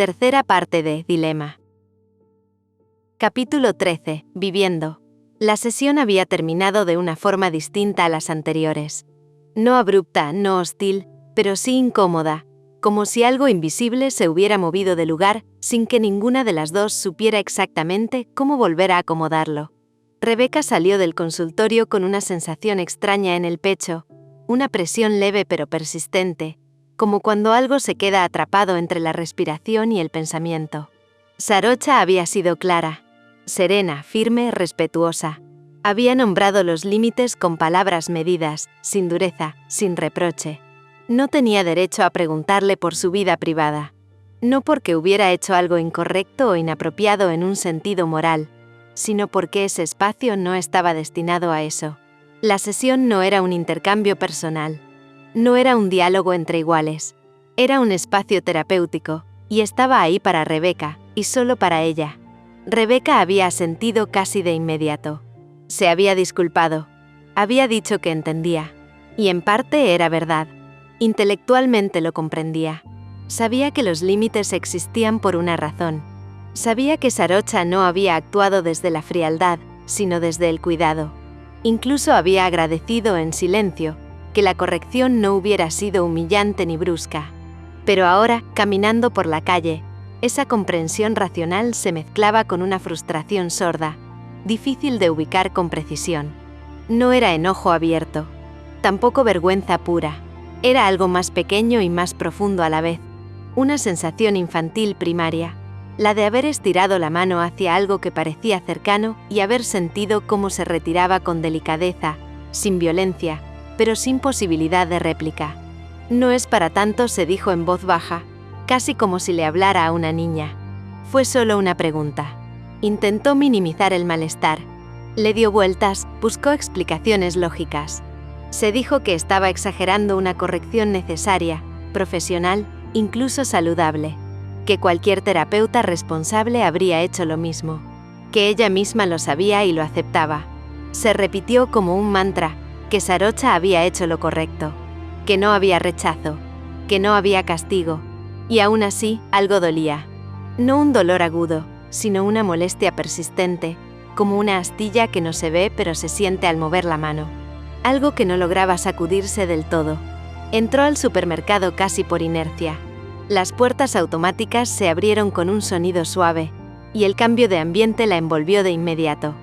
Tercera parte de Dilema. Capítulo 13. Viviendo. La sesión había terminado de una forma distinta a las anteriores. No abrupta, no hostil, pero sí incómoda, como si algo invisible se hubiera movido de lugar sin que ninguna de las dos supiera exactamente cómo volver a acomodarlo. Rebeca salió del consultorio con una sensación extraña en el pecho, una presión leve pero persistente, como cuando algo se queda atrapado entre la respiración y el pensamiento. Sarocha había sido clara, serena, firme, respetuosa. Había nombrado los límites con palabras medidas, sin dureza, sin reproche. No tenía derecho a preguntarle por su vida privada. No porque hubiera hecho algo incorrecto o inapropiado en un sentido moral, sino porque ese espacio no estaba destinado a eso. La sesión no era un intercambio personal. No era un diálogo entre iguales. Era un espacio terapéutico, y estaba ahí para Rebeca, y solo para ella. Rebeca había asentido casi de inmediato. Se había disculpado. Había dicho que entendía. Y en parte era verdad. Intelectualmente lo comprendía. Sabía que los límites existían por una razón. Sabía que Sarocha no había actuado desde la frialdad, sino desde el cuidado. Incluso había agradecido en silencio que la corrección no hubiera sido humillante ni brusca. Pero ahora, caminando por la calle, esa comprensión racional se mezclaba con una frustración sorda, difícil de ubicar con precisión. No era enojo abierto, tampoco vergüenza pura. Era algo más pequeño y más profundo a la vez, una sensación infantil primaria, la de haber estirado la mano hacia algo que parecía cercano y haber sentido cómo se retiraba con delicadeza, sin violencia, pero sin posibilidad de réplica. No es para tanto, se dijo en voz baja, casi como si le hablara a una niña. Fue solo una pregunta. Intentó minimizar el malestar. Le dio vueltas, buscó explicaciones lógicas. Se dijo que estaba exagerando una corrección necesaria, profesional, incluso saludable. Que cualquier terapeuta responsable habría hecho lo mismo. Que ella misma lo sabía y lo aceptaba. Se repitió como un mantra, que Sarocha había hecho lo correcto, que no había rechazo, que no había castigo, y aún así algo dolía. No un dolor agudo, sino una molestia persistente, como una astilla que no se ve pero se siente al mover la mano. Algo que no lograba sacudirse del todo. Entró al supermercado casi por inercia. Las puertas automáticas se abrieron con un sonido suave, y el cambio de ambiente la envolvió de inmediato.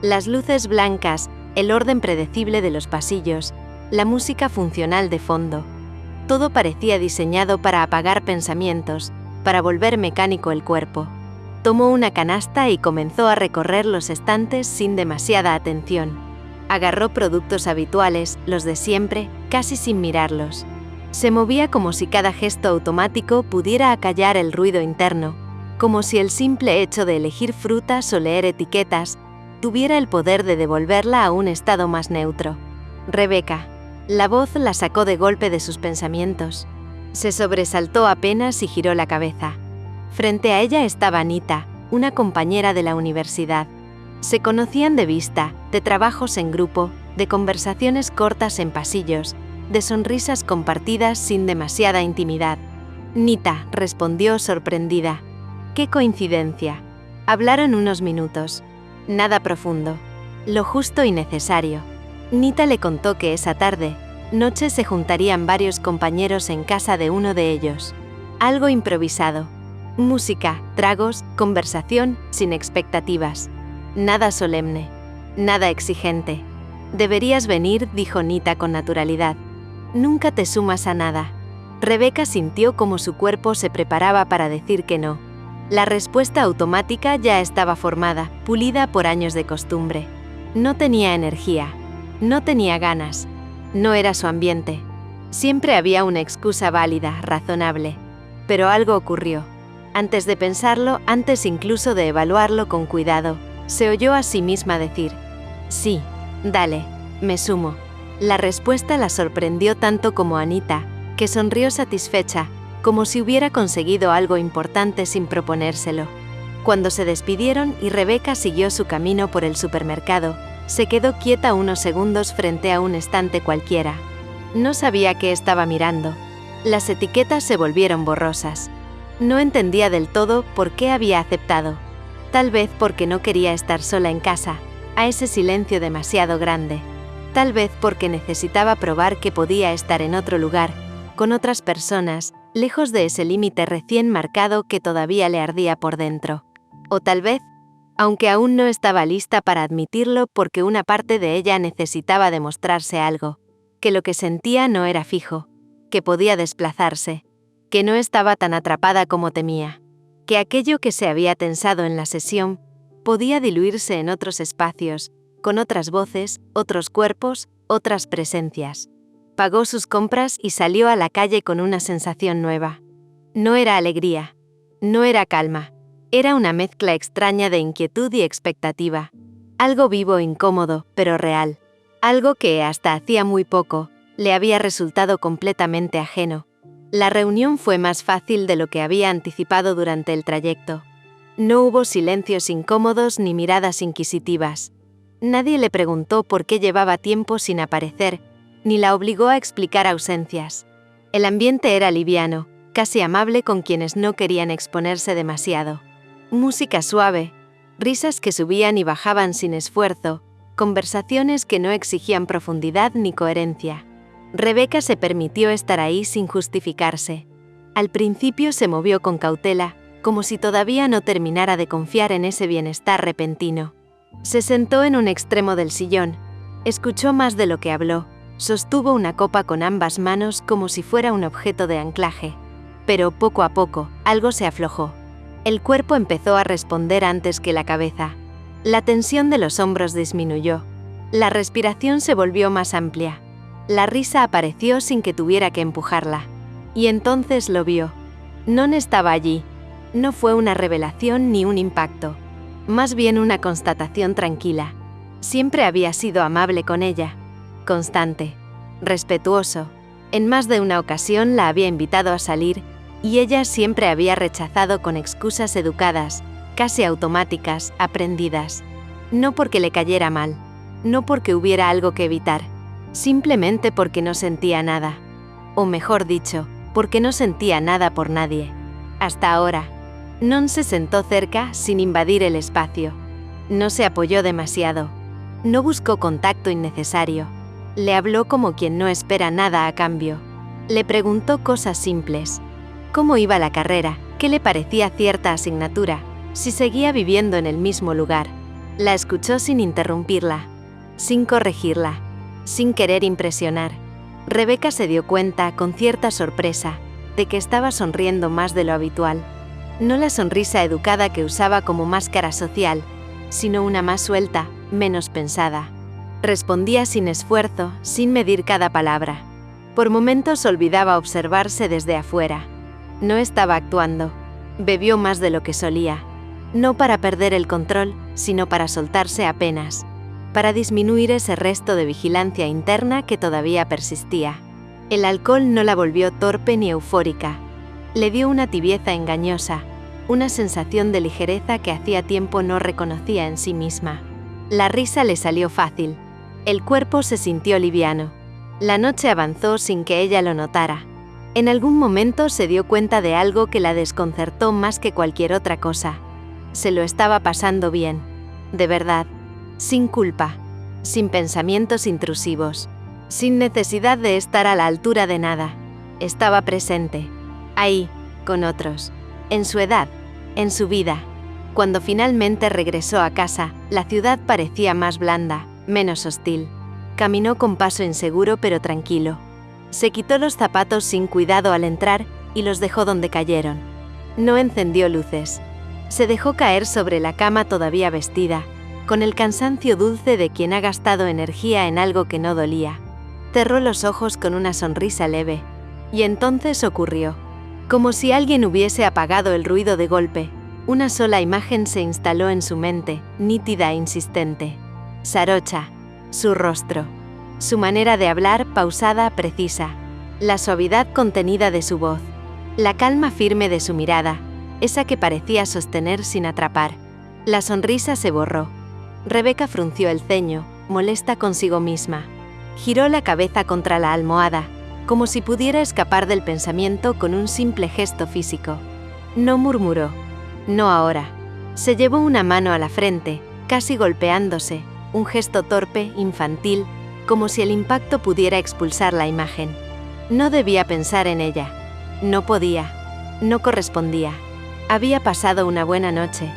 Las luces blancas, el orden predecible de los pasillos, la música funcional de fondo. Todo parecía diseñado para apagar pensamientos, para volver mecánico el cuerpo. Tomó una canasta y comenzó a recorrer los estantes sin demasiada atención. Agarró productos habituales, los de siempre, casi sin mirarlos. Se movía como si cada gesto automático pudiera acallar el ruido interno, como si el simple hecho de elegir frutas o leer etiquetas tuviera el poder de devolverla a un estado más neutro. Rebeca. La voz la sacó de golpe de sus pensamientos. Se sobresaltó apenas y giró la cabeza. Frente a ella estaba Anita, una compañera de la universidad. Se conocían de vista, de trabajos en grupo, de conversaciones cortas en pasillos, de sonrisas compartidas sin demasiada intimidad. Nita, respondió sorprendida. ¡Qué coincidencia! Hablaron unos minutos. Nada profundo. Lo justo y necesario. Nita le contó que esa noche se juntarían varios compañeros en casa de uno de ellos. Algo improvisado. Música, tragos, conversación, sin expectativas. Nada solemne. Nada exigente. Deberías venir, dijo Nita con naturalidad. Nunca te sumas a nada. Rebeca sintió como su cuerpo se preparaba para decir que no. La respuesta automática ya estaba formada, pulida por años de costumbre. No tenía energía. No tenía ganas. No era su ambiente. Siempre había una excusa válida, razonable. Pero algo ocurrió. Antes de pensarlo, antes incluso de evaluarlo con cuidado, se oyó a sí misma decir: sí, dale, me sumo. La respuesta la sorprendió tanto como a Anita, que sonrió satisfecha, como si hubiera conseguido algo importante sin proponérselo. Cuando se despidieron y Rebeca siguió su camino por el supermercado, se quedó quieta unos segundos frente a un estante cualquiera. No sabía qué estaba mirando. Las etiquetas se volvieron borrosas. No entendía del todo por qué había aceptado. Tal vez porque no quería estar sola en casa, a ese silencio demasiado grande. Tal vez porque necesitaba probar que podía estar en otro lugar, con otras personas, lejos de ese límite recién marcado que todavía le ardía por dentro. O tal vez, aunque aún no estaba lista para admitirlo porque una parte de ella necesitaba demostrarse algo, que lo que sentía no era fijo, que podía desplazarse, que no estaba tan atrapada como temía, que aquello que se había tensado en la sesión podía diluirse en otros espacios, con otras voces, otros cuerpos, otras presencias. Pagó sus compras y salió a la calle con una sensación nueva. No era alegría, no era calma, era una mezcla extraña de inquietud y expectativa. Algo vivo e incómodo, pero real. Algo que, hasta hacía muy poco, le había resultado completamente ajeno. La reunión fue más fácil de lo que había anticipado durante el trayecto. No hubo silencios incómodos ni miradas inquisitivas. Nadie le preguntó por qué llevaba tiempo sin aparecer, ni la obligó a explicar ausencias. El ambiente era liviano, casi amable con quienes no querían exponerse demasiado. Música suave, risas que subían y bajaban sin esfuerzo, conversaciones que no exigían profundidad ni coherencia. Rebeca se permitió estar ahí sin justificarse. Al principio se movió con cautela, como si todavía no terminara de confiar en ese bienestar repentino. Se sentó en un extremo del sillón, escuchó más de lo que habló, sostuvo una copa con ambas manos como si fuera un objeto de anclaje. Pero poco a poco, algo se aflojó. El cuerpo empezó a responder antes que la cabeza. La tensión de los hombros disminuyó. La respiración se volvió más amplia. La risa apareció sin que tuviera que empujarla. Y entonces lo vio. Non estaba allí. No fue una revelación ni un impacto. Más bien una constatación tranquila. Siempre había sido amable con ella. Constante. Respetuoso. En más de una ocasión la había invitado a salir, y ella siempre había rechazado con excusas educadas, casi automáticas, aprendidas. No porque le cayera mal. No porque hubiera algo que evitar. Simplemente porque no sentía nada. O mejor dicho, porque no sentía nada por nadie. Hasta ahora. Non se sentó cerca sin invadir el espacio. No se apoyó demasiado. No buscó contacto innecesario. Le habló como quien no espera nada a cambio. Le preguntó cosas simples. ¿Cómo iba la carrera? ¿Qué le parecía cierta asignatura? Si seguía viviendo en el mismo lugar. La escuchó sin interrumpirla, sin corregirla, sin querer impresionar. Rebeca se dio cuenta, con cierta sorpresa, de que estaba sonriendo más de lo habitual. No la sonrisa educada que usaba como máscara social, sino una más suelta, menos pensada. Respondía sin esfuerzo, sin medir cada palabra. Por momentos olvidaba observarse desde afuera. No estaba actuando. Bebió más de lo que solía. No para perder el control, sino para soltarse apenas. Para disminuir ese resto de vigilancia interna que todavía persistía. El alcohol no la volvió torpe ni eufórica. Le dio una tibieza engañosa, una sensación de ligereza que hacía tiempo no reconocía en sí misma. La risa le salió fácil. El cuerpo se sintió liviano. La noche avanzó sin que ella lo notara. En algún momento se dio cuenta de algo que la desconcertó más que cualquier otra cosa. Se lo estaba pasando bien. De verdad. Sin culpa. Sin pensamientos intrusivos. Sin necesidad de estar a la altura de nada. Estaba presente. Ahí, con otros. En su edad. En su vida. Cuando finalmente regresó a casa, la ciudad parecía más blanda, menos hostil. Caminó con paso inseguro pero tranquilo. Se quitó los zapatos sin cuidado al entrar y los dejó donde cayeron. No encendió luces. Se dejó caer sobre la cama todavía vestida, con el cansancio dulce de quien ha gastado energía en algo que no dolía. Cerró los ojos con una sonrisa leve. Y entonces ocurrió. Como si alguien hubiese apagado el ruido de golpe, una sola imagen se instaló en su mente, nítida e insistente. Sarocha. Su rostro. Su manera de hablar, pausada, precisa. La suavidad contenida de su voz. La calma firme de su mirada, esa que parecía sostener sin atrapar. La sonrisa se borró. Rebeca frunció el ceño, molesta consigo misma. Giró la cabeza contra la almohada, como si pudiera escapar del pensamiento con un simple gesto físico. No murmuró. No ahora. Se llevó una mano a la frente, casi golpeándose, un gesto torpe, infantil, como si el impacto pudiera expulsar la imagen. No debía pensar en ella. No podía. No correspondía. Había pasado una buena noche.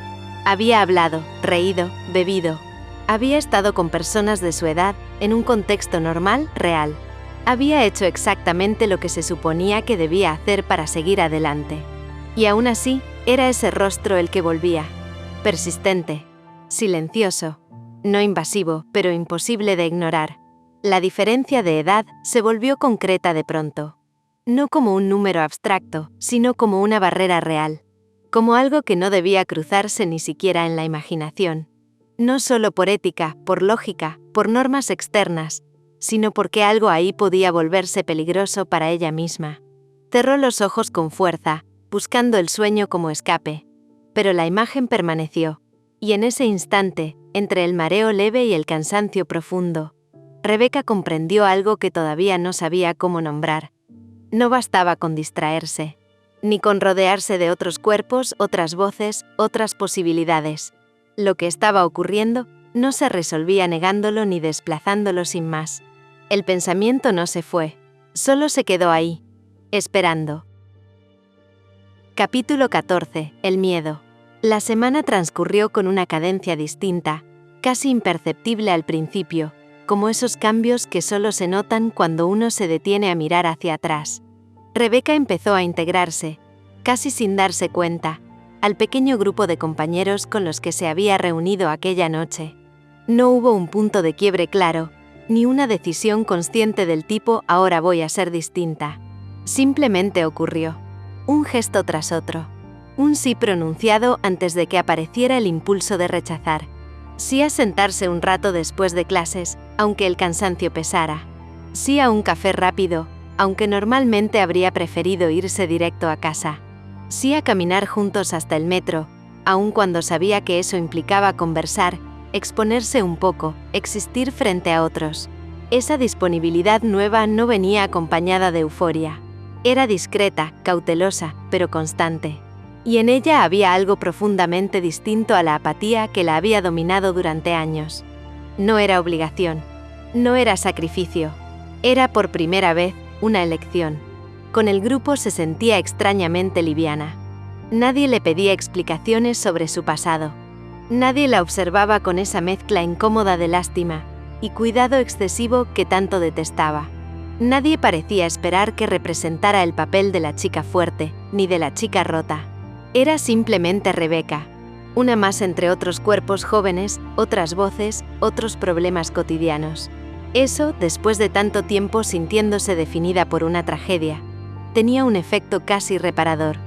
Había hablado, reído, bebido. Había estado con personas de su edad, en un contexto normal, real. Había hecho exactamente lo que se suponía que debía hacer para seguir adelante. Y aún así, era ese rostro el que volvía. Persistente. Silencioso. No invasivo, pero imposible de ignorar. La diferencia de edad se volvió concreta de pronto. No como un número abstracto, sino como una barrera real. Como algo que no debía cruzarse ni siquiera en la imaginación. No solo por ética, por lógica, por normas externas, sino porque algo ahí podía volverse peligroso para ella misma. Cerró los ojos con fuerza, buscando el sueño como escape. Pero la imagen permaneció. Y en ese instante, entre el mareo leve y el cansancio profundo, Rebeca comprendió algo que todavía no sabía cómo nombrar. No bastaba con distraerse, ni con rodearse de otros cuerpos, otras voces, otras posibilidades. Lo que estaba ocurriendo no se resolvía negándolo ni desplazándolo sin más. El pensamiento no se fue, solo se quedó ahí, esperando. Capítulo 14. El miedo. La semana transcurrió con una cadencia distinta, casi imperceptible al principio, como esos cambios que solo se notan cuando uno se detiene a mirar hacia atrás. Rebeca empezó a integrarse, casi sin darse cuenta, al pequeño grupo de compañeros con los que se había reunido aquella noche. No hubo un punto de quiebre claro, ni una decisión consciente del tipo «ahora voy a ser distinta». Simplemente ocurrió. Un gesto tras otro. Un sí pronunciado antes de que apareciera el impulso de rechazar. Sí a sentarse un rato después de clases, aunque el cansancio pesara. Sí a un café rápido, aunque normalmente habría preferido irse directo a casa. Sí a caminar juntos hasta el metro, aun cuando sabía que eso implicaba conversar, exponerse un poco, existir frente a otros. Esa disponibilidad nueva no venía acompañada de euforia. Era discreta, cautelosa, pero constante. Y en ella había algo profundamente distinto a la apatía que la había dominado durante años. No era obligación. No era sacrificio. Era por primera vez una elección. Con el grupo se sentía extrañamente liviana. Nadie le pedía explicaciones sobre su pasado. Nadie la observaba con esa mezcla incómoda de lástima y cuidado excesivo que tanto detestaba. Nadie parecía esperar que representara el papel de la chica fuerte, ni de la chica rota. Era simplemente Rebeca, una más entre otros cuerpos jóvenes, otras voces, otros problemas cotidianos. Eso, después de tanto tiempo sintiéndose definida por una tragedia, tenía un efecto casi reparador.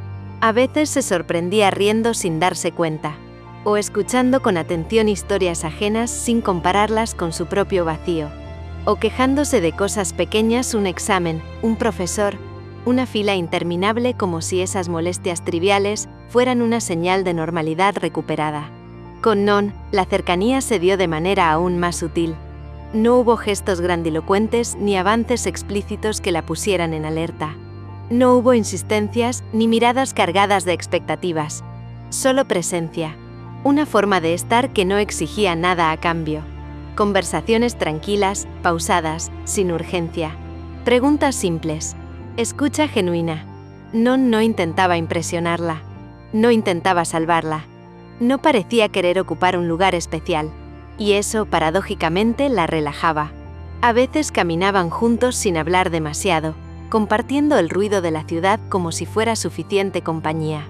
A veces se sorprendía riendo sin darse cuenta, o escuchando con atención historias ajenas sin compararlas con su propio vacío, o quejándose de cosas pequeñas, un examen, un profesor, una fila interminable, como si esas molestias triviales fueran una señal de normalidad recuperada. Con Non, la cercanía se dio de manera aún más sutil. No hubo gestos grandilocuentes ni avances explícitos que la pusieran en alerta. No hubo insistencias ni miradas cargadas de expectativas. Solo presencia. Una forma de estar que no exigía nada a cambio. Conversaciones tranquilas, pausadas, sin urgencia. Preguntas simples. Escucha genuina. Non no intentaba impresionarla. No intentaba salvarla. No parecía querer ocupar un lugar especial. Y eso, paradójicamente, la relajaba. A veces caminaban juntos sin hablar demasiado, compartiendo el ruido de la ciudad como si fuera suficiente compañía.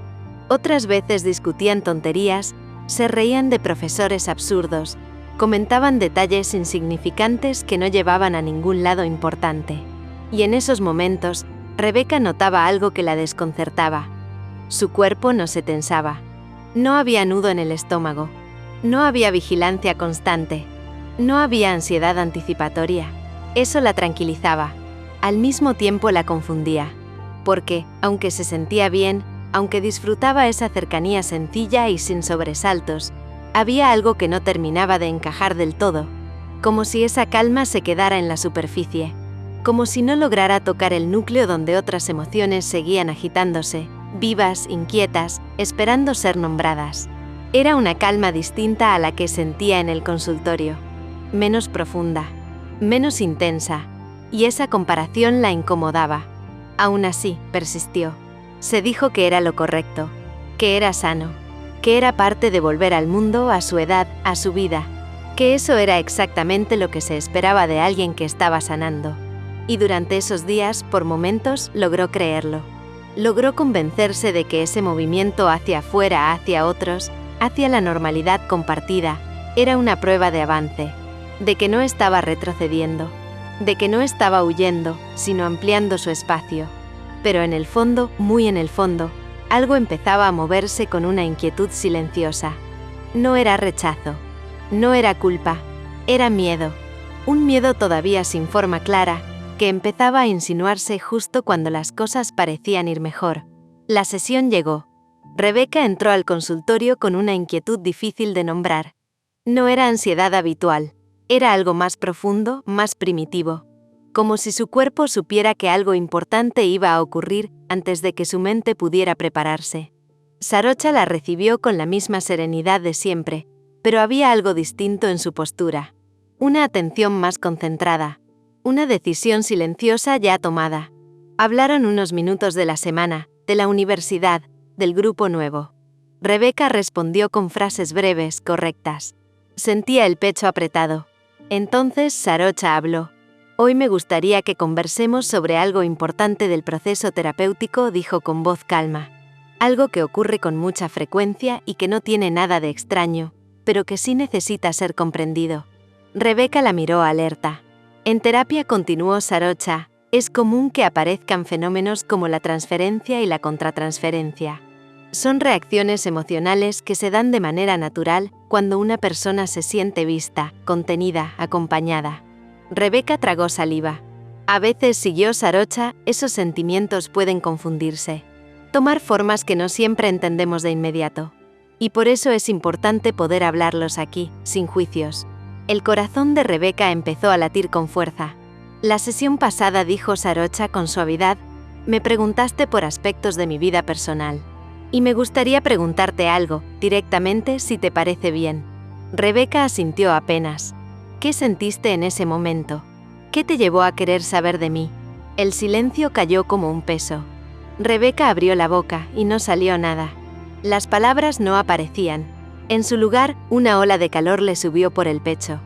Otras veces discutían tonterías, se reían de profesores absurdos, comentaban detalles insignificantes que no llevaban a ningún lado importante. Y en esos momentos, Rebeca notaba algo que la desconcertaba. Su cuerpo no se tensaba. No había nudo en el estómago. No había vigilancia constante. No había ansiedad anticipatoria. Eso la tranquilizaba. Al mismo tiempo la confundía. Porque, aunque se sentía bien, aunque disfrutaba esa cercanía sencilla y sin sobresaltos, había algo que no terminaba de encajar del todo. Como si esa calma se quedara en la superficie. Como si no lograra tocar el núcleo donde otras emociones seguían agitándose, vivas, inquietas, esperando ser nombradas. Era una calma distinta a la que sentía en el consultorio. Menos profunda, menos intensa, y esa comparación la incomodaba. Aún así, persistió. Se dijo que era lo correcto, que era sano, que era parte de volver al mundo, a su edad, a su vida, que eso era exactamente lo que se esperaba de alguien que estaba sanando. Y durante esos días, por momentos, logró creerlo. Logró convencerse de que ese movimiento hacia afuera, hacia otros, hacia la normalidad compartida, era una prueba de avance, de que no estaba retrocediendo, de que no estaba huyendo, sino ampliando su espacio. Pero en el fondo, muy en el fondo, algo empezaba a moverse con una inquietud silenciosa. No era rechazo, no era culpa, era miedo. Un miedo todavía sin forma clara, que empezaba a insinuarse justo cuando las cosas parecían ir mejor. La sesión llegó. Rebecca entró al consultorio con una inquietud difícil de nombrar. No era ansiedad habitual, era algo más profundo, más primitivo. Como si su cuerpo supiera que algo importante iba a ocurrir antes de que su mente pudiera prepararse. Sarocha la recibió con la misma serenidad de siempre, pero había algo distinto en su postura. Una atención más concentrada, una decisión silenciosa ya tomada. Hablaron unos minutos de la semana, de la universidad, del grupo nuevo. Rebecca respondió con frases breves, correctas. Sentía el pecho apretado. Entonces Sarocha habló. Hoy me gustaría que conversemos sobre algo importante del proceso terapéutico, dijo con voz calma. Algo que ocurre con mucha frecuencia y que no tiene nada de extraño, pero que sí necesita ser comprendido. Rebecca la miró alerta. En terapia, continuó Sarocha, es común que aparezcan fenómenos como la transferencia y la contratransferencia. Son reacciones emocionales que se dan de manera natural cuando una persona se siente vista, contenida, acompañada. Rebecca tragó saliva. A veces, siguió Sarocha, esos sentimientos pueden confundirse, tomar formas que no siempre entendemos de inmediato. Y por eso es importante poder hablarlos aquí, sin juicios. El corazón de Rebecca empezó a latir con fuerza. La sesión pasada, dijo Sarocha con suavidad, me preguntaste por aspectos de mi vida personal. Y me gustaría preguntarte algo, directamente, si te parece bien. Rebecca asintió apenas. ¿Qué sentiste en ese momento? ¿Qué te llevó a querer saber de mí? El silencio cayó como un peso. Rebecca abrió la boca y no salió nada. Las palabras no aparecían. En su lugar, una ola de calor le subió por el pecho.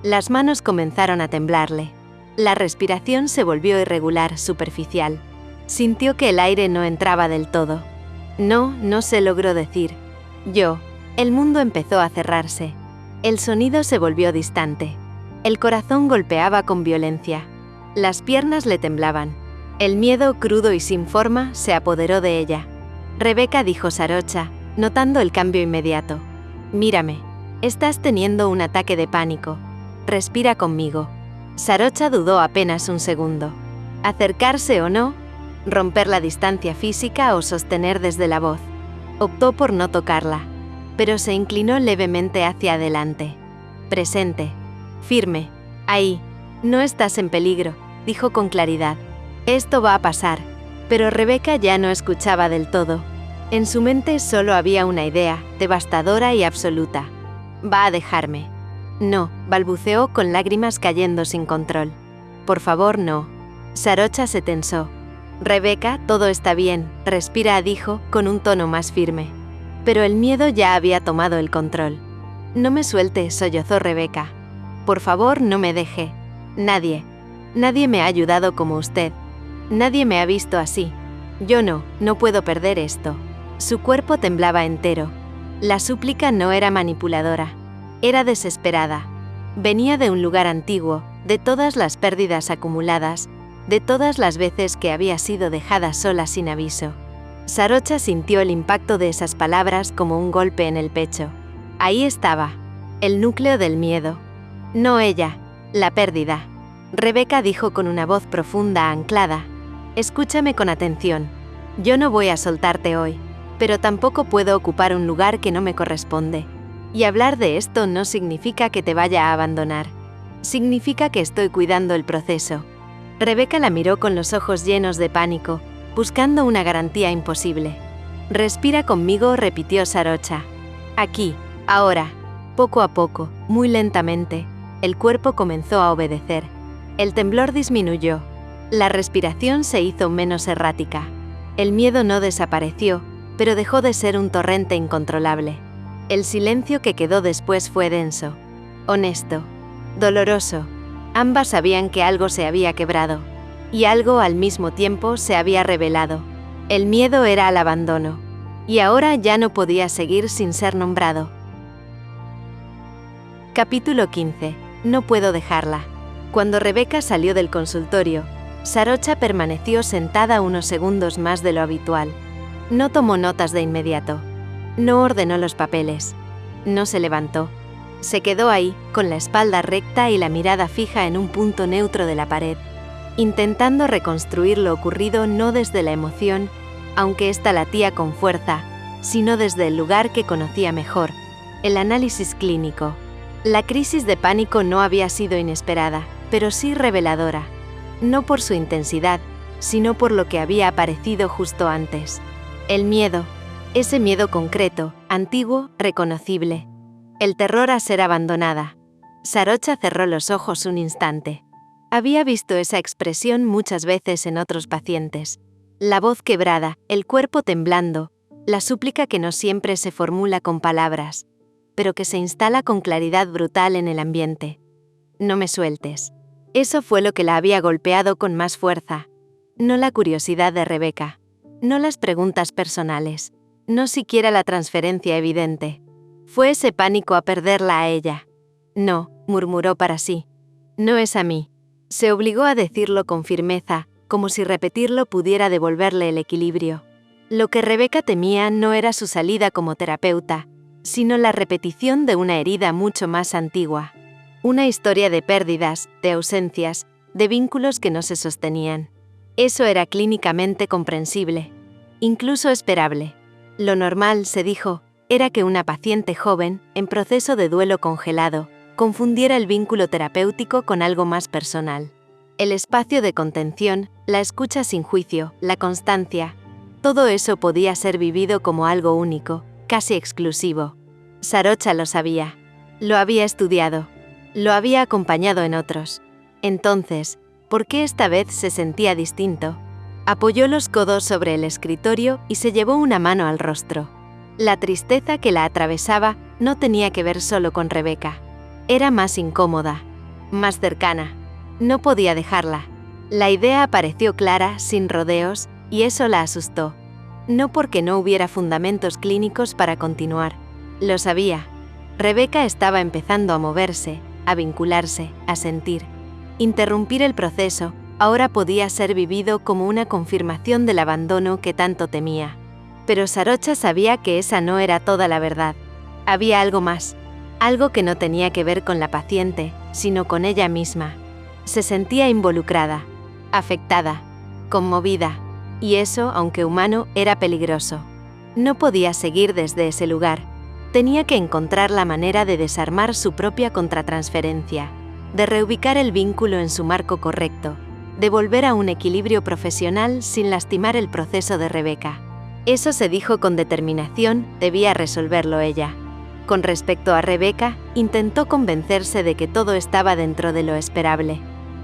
Las manos comenzaron a temblarle. La respiración se volvió irregular, superficial. Sintió que el aire no entraba del todo. No se logró decir. El mundo empezó a cerrarse. El sonido se volvió distante. El corazón golpeaba con violencia. Las piernas le temblaban. El miedo, crudo y sin forma, se apoderó de ella. Rebecca, dijo Sarocha, notando el cambio inmediato. Mírame. Estás teniendo un ataque de pánico. Respira conmigo. Sarocha dudó apenas un segundo. ¿Acercarse o no? ¿Romper la distancia física o sostener desde la voz? Optó por no tocarla, pero se inclinó levemente hacia adelante. Presente. Firme. Ahí. No estás en peligro, dijo con claridad. Esto va a pasar. Pero Rebecca ya no escuchaba del todo. En su mente solo había una idea, devastadora y absoluta. Va a dejarme. No, balbuceó con lágrimas cayendo sin control. Por favor, no. Sarocha se tensó. Rebecca, todo está bien, respira, dijo, con un tono más firme. Pero el miedo ya había tomado el control. No me suelte, sollozó Rebecca. Por favor, no me deje. Nadie me ha ayudado como usted. Nadie me ha visto así. Yo no puedo perder esto. Su cuerpo temblaba entero. La súplica no era manipuladora. Era desesperada. Venía de un lugar antiguo, de todas las pérdidas acumuladas, de todas las veces que había sido dejada sola sin aviso. Sarocha sintió el impacto de esas palabras como un golpe en el pecho. Ahí estaba, el núcleo del miedo. No ella, la pérdida. Rebecca dijo con una voz profunda, anclada. Escúchame con atención. Yo no voy a soltarte hoy, pero tampoco puedo ocupar un lugar que no me corresponde. Y hablar de esto no significa que te vaya a abandonar. Significa que estoy cuidando el proceso. Rebecca la miró con los ojos llenos de pánico, buscando una garantía imposible. Respira conmigo, repitió Sarocha. Aquí, ahora. Poco a poco, muy lentamente, el cuerpo comenzó a obedecer. El temblor disminuyó. La respiración se hizo menos errática. El miedo no desapareció, pero dejó de ser un torrente incontrolable. El silencio que quedó después fue denso, honesto, doloroso. Ambas sabían que algo se había quebrado, y algo al mismo tiempo se había revelado. El miedo era al abandono, y ahora ya no podía seguir sin ser nombrado. Capítulo 15. No puedo dejarla. Cuando Rebeca salió del consultorio, Sarocha permaneció sentada unos segundos más de lo habitual. No tomó notas de inmediato. No ordenó los papeles. No se levantó. Se quedó ahí, con la espalda recta y la mirada fija en un punto neutro de la pared, intentando reconstruir lo ocurrido no desde la emoción, aunque ésta latía con fuerza, sino desde el lugar que conocía mejor, el análisis clínico. La crisis de pánico no había sido inesperada, pero sí reveladora, no por su intensidad, sino por lo que había aparecido justo antes. El miedo, ese miedo concreto, antiguo, reconocible. El terror a ser abandonada. Sarocha cerró los ojos un instante. Había visto esa expresión muchas veces en otros pacientes. La voz quebrada, el cuerpo temblando, la súplica que no siempre se formula con palabras, pero que se instala con claridad brutal en el ambiente. No me sueltes. Eso fue lo que la había golpeado con más fuerza. No la curiosidad de Rebeca. No las preguntas personales. No siquiera la transferencia evidente. Fue ese pánico a perderla a ella. No, murmuró para sí. No es a mí. Se obligó a decirlo con firmeza, como si repetirlo pudiera devolverle el equilibrio. Lo que Rebeca temía no era su salida como terapeuta, sino la repetición de una herida mucho más antigua. Una historia de pérdidas, de ausencias, de vínculos que no se sostenían. Eso era clínicamente comprensible, incluso esperable. Lo normal, se dijo, era que una paciente joven, en proceso de duelo congelado, confundiera el vínculo terapéutico con algo más personal. El espacio de contención, la escucha sin juicio, la constancia, todo eso podía ser vivido como algo único, casi exclusivo. Sarocha lo sabía. Lo había estudiado. Lo había acompañado en otros. Entonces, ¿por qué esta vez se sentía distinto? Apoyó los codos sobre el escritorio y se llevó una mano al rostro. La tristeza que la atravesaba no tenía que ver solo con Rebeca. Era más incómoda, más cercana. No podía dejarla. La idea apareció clara, sin rodeos, y eso la asustó. No porque no hubiera fundamentos clínicos para continuar. Lo sabía. Rebeca estaba empezando a moverse, a vincularse, a sentir. Interrumpir el proceso ahora podía ser vivido como una confirmación del abandono que tanto temía. Pero Sarocha sabía que esa no era toda la verdad. Había algo más, algo que no tenía que ver con la paciente, sino con ella misma. Se sentía involucrada, afectada, conmovida, y eso, aunque humano, era peligroso. No podía seguir desde ese lugar. Tenía que encontrar la manera de desarmar su propia contratransferencia, de reubicar el vínculo en su marco correcto, de volver a un equilibrio profesional sin lastimar el proceso de Rebeca. Eso se dijo con determinación, debía resolverlo ella. Con respecto a Rebeca, intentó convencerse de que todo estaba dentro de lo esperable.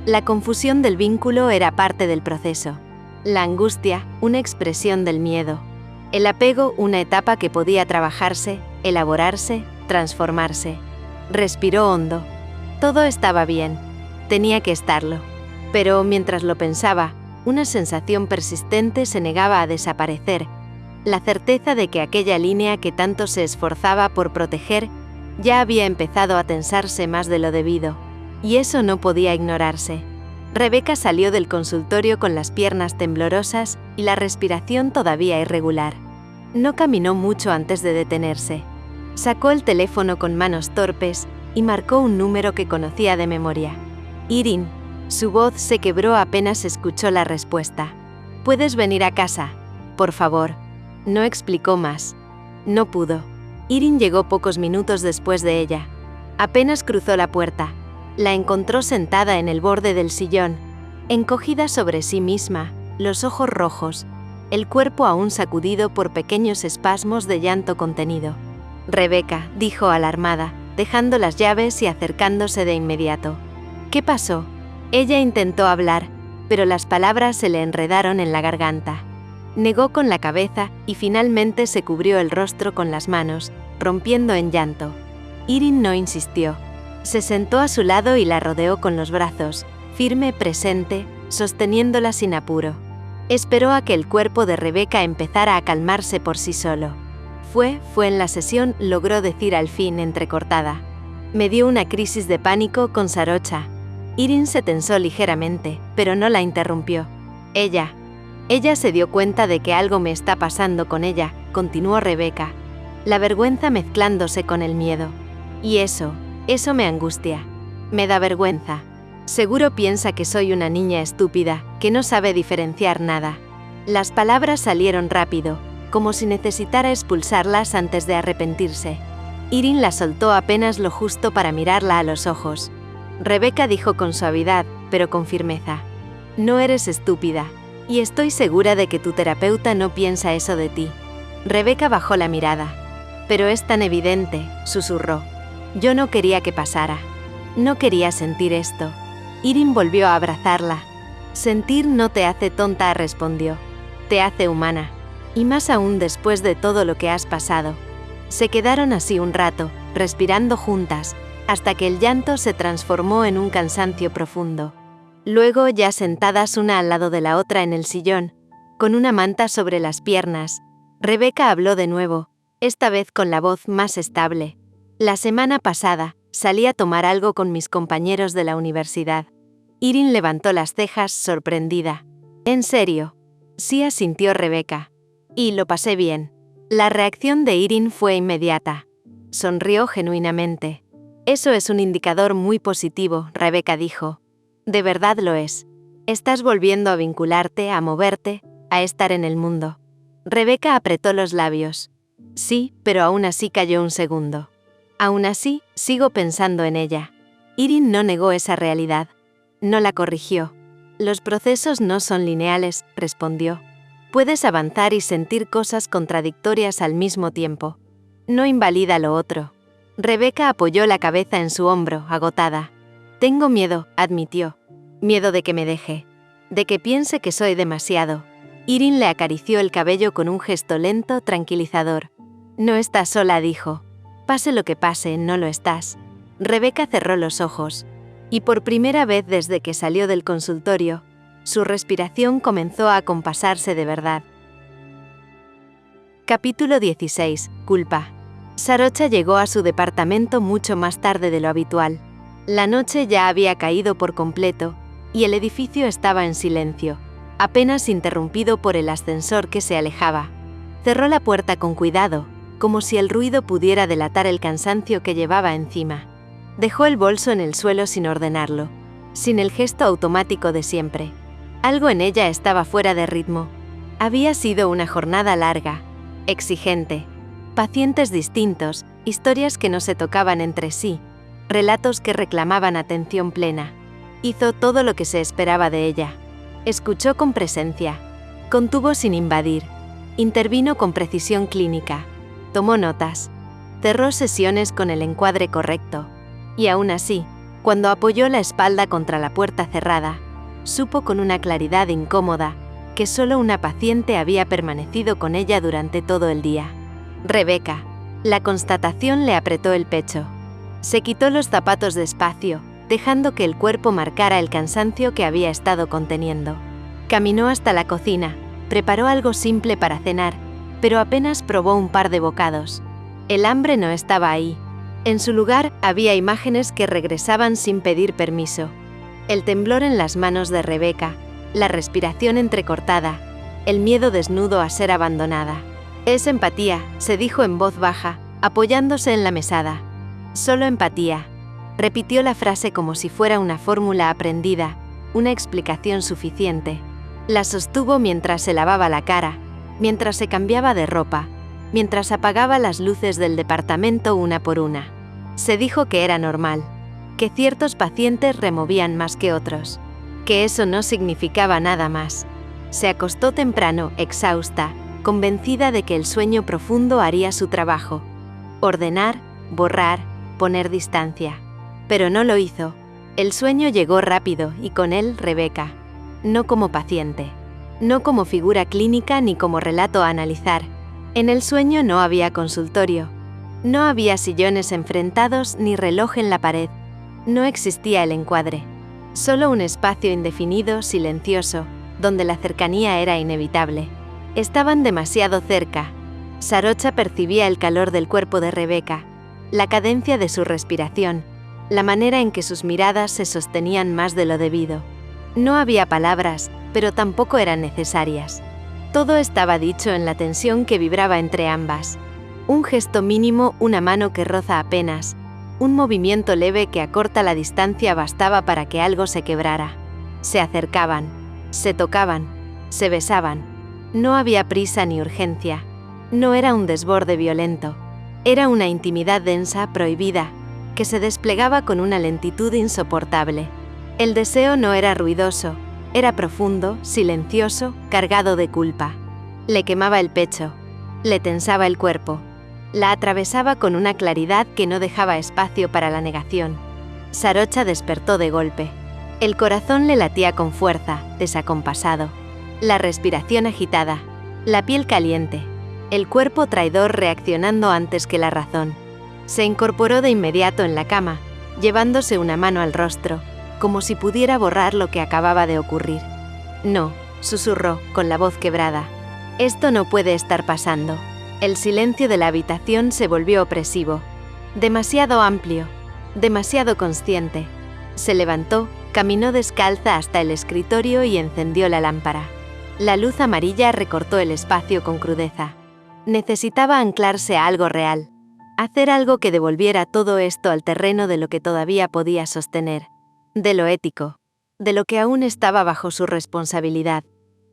La confusión del vínculo era parte del proceso. La angustia, una expresión del miedo. El apego, una etapa que podía trabajarse, elaborarse, transformarse. Respiró hondo. Todo estaba bien. Tenía que estarlo. Pero mientras lo pensaba, una sensación persistente se negaba a desaparecer. La certeza de que aquella línea que tanto se esforzaba por proteger ya había empezado a tensarse más de lo debido, y eso no podía ignorarse. Rebeca salió del consultorio con las piernas temblorosas y la respiración todavía irregular. No caminó mucho antes de detenerse. Sacó el teléfono con manos torpes y marcó un número que conocía de memoria. Irin. Su voz se quebró apenas escuchó la respuesta. «¿Puedes venir a casa? Por favor». No explicó más. No pudo. Irin llegó pocos minutos después de ella. Apenas cruzó la puerta. La encontró sentada en el borde del sillón, encogida sobre sí misma, los ojos rojos, el cuerpo aún sacudido por pequeños espasmos de llanto contenido. «Rebeca», dijo alarmada, dejando las llaves y acercándose de inmediato. «¿Qué pasó?». Ella intentó hablar, pero las palabras se le enredaron en la garganta. Negó con la cabeza y finalmente se cubrió el rostro con las manos, rompiendo en llanto. Irin no insistió. Se sentó a su lado y la rodeó con los brazos, firme, presente, sosteniéndola sin apuro. Esperó a que el cuerpo de Rebeca empezara a calmarse por sí solo. Fue en la sesión, logró decir al fin entrecortada. Me dio una crisis de pánico con Sarocha. Irin se tensó ligeramente, pero no la interrumpió. Ella se dio cuenta de que algo me está pasando con ella, continuó Rebeca. La vergüenza mezclándose con el miedo. Y eso me angustia. Me da vergüenza. Seguro piensa que soy una niña estúpida, que no sabe diferenciar nada. Las palabras salieron rápido, como si necesitara expulsarlas antes de arrepentirse. Irin la soltó apenas lo justo para mirarla a los ojos. Rebeca dijo con suavidad, pero con firmeza. No eres estúpida, y estoy segura de que tu terapeuta no piensa eso de ti. Rebeca bajó la mirada. Pero es tan evidente, susurró. Yo no quería que pasara. No quería sentir esto. Irin volvió a abrazarla. Sentir no te hace tonta, respondió. Te hace humana. Y más aún después de todo lo que has pasado. Se quedaron así un rato, respirando juntas, hasta que el llanto se transformó en un cansancio profundo. Luego, ya sentadas una al lado de la otra en el sillón, con una manta sobre las piernas, Rebeca habló de nuevo, esta vez con la voz más estable. La semana pasada, salí a tomar algo con mis compañeros de la universidad. Irin levantó las cejas, sorprendida. ¿En serio? Sí, asintió Rebeca. Y lo pasé bien. La reacción de Irin fue inmediata. Sonrió genuinamente. Eso es un indicador muy positivo, Rebeca dijo. De verdad lo es. Estás volviendo a vincularte, a moverte, a estar en el mundo. Rebeca apretó los labios. Sí, pero aún así calló un segundo. Aún así, sigo pensando en ella. Irin no negó esa realidad. No la corrigió. Los procesos no son lineales, respondió. Puedes avanzar y sentir cosas contradictorias al mismo tiempo. No invalida lo otro. Rebeca apoyó la cabeza en su hombro, agotada. Tengo miedo, admitió. Miedo de que me deje. De que piense que soy demasiado. Irin le acarició el cabello con un gesto lento, tranquilizador. No estás sola, dijo. Pase lo que pase, no lo estás. Rebeca cerró los ojos. Y por primera vez desde que salió del consultorio, su respiración comenzó a acompasarse de verdad. Capítulo 16. Culpa. Sarocha llegó a su departamento mucho más tarde de lo habitual. La noche ya había caído por completo, y el edificio estaba en silencio, apenas interrumpido por el ascensor que se alejaba. Cerró la puerta con cuidado, como si el ruido pudiera delatar el cansancio que llevaba encima. Dejó el bolso en el suelo sin ordenarlo, sin el gesto automático de siempre. Algo en ella estaba fuera de ritmo. Había sido una jornada larga, exigente. Pacientes distintos, historias que no se tocaban entre sí, relatos que reclamaban atención plena. Hizo todo lo que se esperaba de ella. Escuchó con presencia. Contuvo sin invadir. Intervino con precisión clínica. Tomó notas. Cerró sesiones con el encuadre correcto. Y aún así, cuando apoyó la espalda contra la puerta cerrada, supo con una claridad incómoda que solo una paciente había permanecido con ella durante todo el día. Rebeca. La constatación le apretó el pecho. Se quitó los zapatos despacio, dejando que el cuerpo marcara el cansancio que había estado conteniendo. Caminó hasta la cocina, preparó algo simple para cenar, pero apenas probó un par de bocados. El hambre no estaba ahí. En su lugar había imágenes que regresaban sin pedir permiso. El temblor en las manos de Rebeca, la respiración entrecortada, el miedo desnudo a ser abandonada. Es empatía, se dijo en voz baja, apoyándose en la mesada. Solo empatía. Repitió la frase como si fuera una fórmula aprendida, una explicación suficiente. La sostuvo mientras se lavaba la cara, mientras se cambiaba de ropa, mientras apagaba las luces del departamento una por una. Se dijo que era normal, que ciertos pacientes removían más que otros, que eso no significaba nada más. Se acostó temprano, exhausta, convencida de que el sueño profundo haría su trabajo. Ordenar, borrar, poner distancia. Pero no lo hizo. El sueño llegó rápido y con él Rebeca. No como paciente. No como figura clínica ni como relato a analizar. En el sueño no había consultorio. No había sillones enfrentados ni reloj en la pared. No existía el encuadre. Solo un espacio indefinido, silencioso, donde la cercanía era inevitable. Estaban demasiado cerca. Sarocha percibía el calor del cuerpo de Rebeca, la cadencia de su respiración, la manera en que sus miradas se sostenían más de lo debido. No había palabras, pero tampoco eran necesarias. Todo estaba dicho en la tensión que vibraba entre ambas. Un gesto mínimo, una mano que roza apenas, un movimiento leve que acorta la distancia bastaba para que algo se quebrara. Se acercaban, se tocaban, se besaban. No había prisa ni urgencia. No era un desborde violento. Era una intimidad densa, prohibida, que se desplegaba con una lentitud insoportable. El deseo no era ruidoso, era profundo, silencioso, cargado de culpa. Le quemaba el pecho, le tensaba el cuerpo, la atravesaba con una claridad que no dejaba espacio para la negación. Sarocha despertó de golpe. El corazón le latía con fuerza, desacompasado. La respiración agitada, la piel caliente, el cuerpo traidor reaccionando antes que la razón. Se incorporó de inmediato en la cama, llevándose una mano al rostro, como si pudiera borrar lo que acababa de ocurrir. No, susurró, con la voz quebrada. Esto no puede estar pasando. El silencio de la habitación se volvió opresivo. Demasiado amplio, demasiado consciente. Se levantó, caminó descalza hasta el escritorio y encendió la lámpara. La luz amarilla recortó el espacio con crudeza. Necesitaba anclarse a algo real. Hacer algo que devolviera todo esto al terreno de lo que todavía podía sostener. De lo ético. De lo que aún estaba bajo su responsabilidad.